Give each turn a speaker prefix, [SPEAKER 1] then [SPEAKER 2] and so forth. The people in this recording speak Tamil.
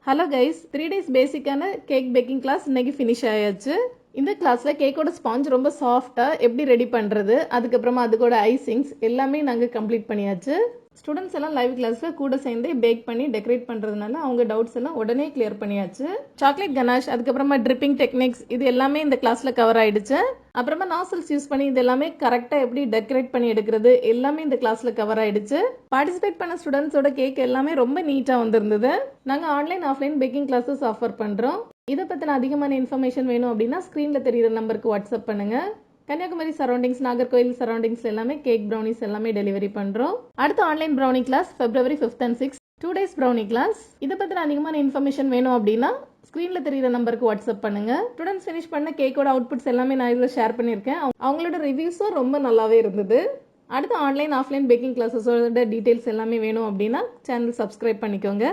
[SPEAKER 1] ஹலோ கைஸ், 3 days பேசிக்கான கேக் பேக்கிங் கிளாஸ் இன்னைக்கு ஃபினிஷ் ஆயாச்சு. இந்த கிளாஸில் கேக்கோட ஸ்பாஞ்ச் ரொம்ப சாஃப்டாக எப்படி ரெடி பண்ணுறது, அதுக்கப்புறமா அதுக்கோட ஐசிங்ஸ் எல்லாமே நாங்கள் கம்ப்ளீட் பண்ணியாச்சு. ஸ்டூடெண்ட்ஸ் எல்லாம் லைவ் கிளாஸில் கூட சேர்ந்து பேக் பண்ணி டெக்கரேட் பண்ணுறதுனால அவங்க டவுட்ஸ் எல்லாம் உடனே கிளியர் பண்ணியாச்சு. சாக்லேட் கனாஷ், அதுக்கப்புறமா ட்ரிப்பிங் டெக்னிக்ஸ் இது எல்லாமே இந்த கிளாஸில் கவர் ஆயிடுச்சு. அப்புறமா நாசல்ஸ் யூஸ் பண்ணி இது எல்லாமே கரெக்டாக எப்படி டெக்கரேட் பண்ணி எடுக்கிறது எல்லாமே இந்த கிளாஸில் கவர் ஆயிடுச்சு. பார்ட்டிசிபேட் பண்ண ஸ்டூடெண்ட்ஸோட கேக் எல்லாமே ரொம்ப நீட்டாக வந்திருந்தது. நாங்கள் online offline baking classes offer பண்ணுறோம். இதை பற்றின அதிகமான இன்ஃபர்மேஷன் வேணும் அப்படின்னா ஸ்க்ரீனில் தெரியுற நம்பருக்கு வாட்ஸ்அப் பண்ணுங்கள். கன்னியாகுமரி சரௌண்டிங்ஸ், நாகர்கோயில் சரௌண்டிங்ஸ் எல்லாமே கேக் ப்ரௌனிஸ் எல்லாமே டெலிவரி பண்ணுறோம். அடுத்த online brownie class February 5th and 6th 2 days brownie class. இதை பற்றின அதிகமான இன்ஃபர்மேஷன் வேணும் அப்படின்னா ஸ்க்ரீனில் தெரியுற நம்பருக்கு வாட்ஸ்அப் பண்ணுங்க. ஸ்டூடெண்ட்ஸ் ஃபினிஷ் பண்ண கேக்கோட அவுட்புட்ஸ் எல்லாமே நான் இதில் ஷேர் பண்ணியிருக்கேன். அவங்களோட ரிவ்யூஸும் ரொம்ப நல்லாவே இருந்தது. அடுத்த ஆன்லைன் ஆஃப்லைன் பேக்கிங் கிளாஸஸோட டீட்டெயில்ஸ் எல்லாமே வேணும் அப்படின்னா சேனல் சப்ஸ்கிரைப் பண்ணிக்கோங்க.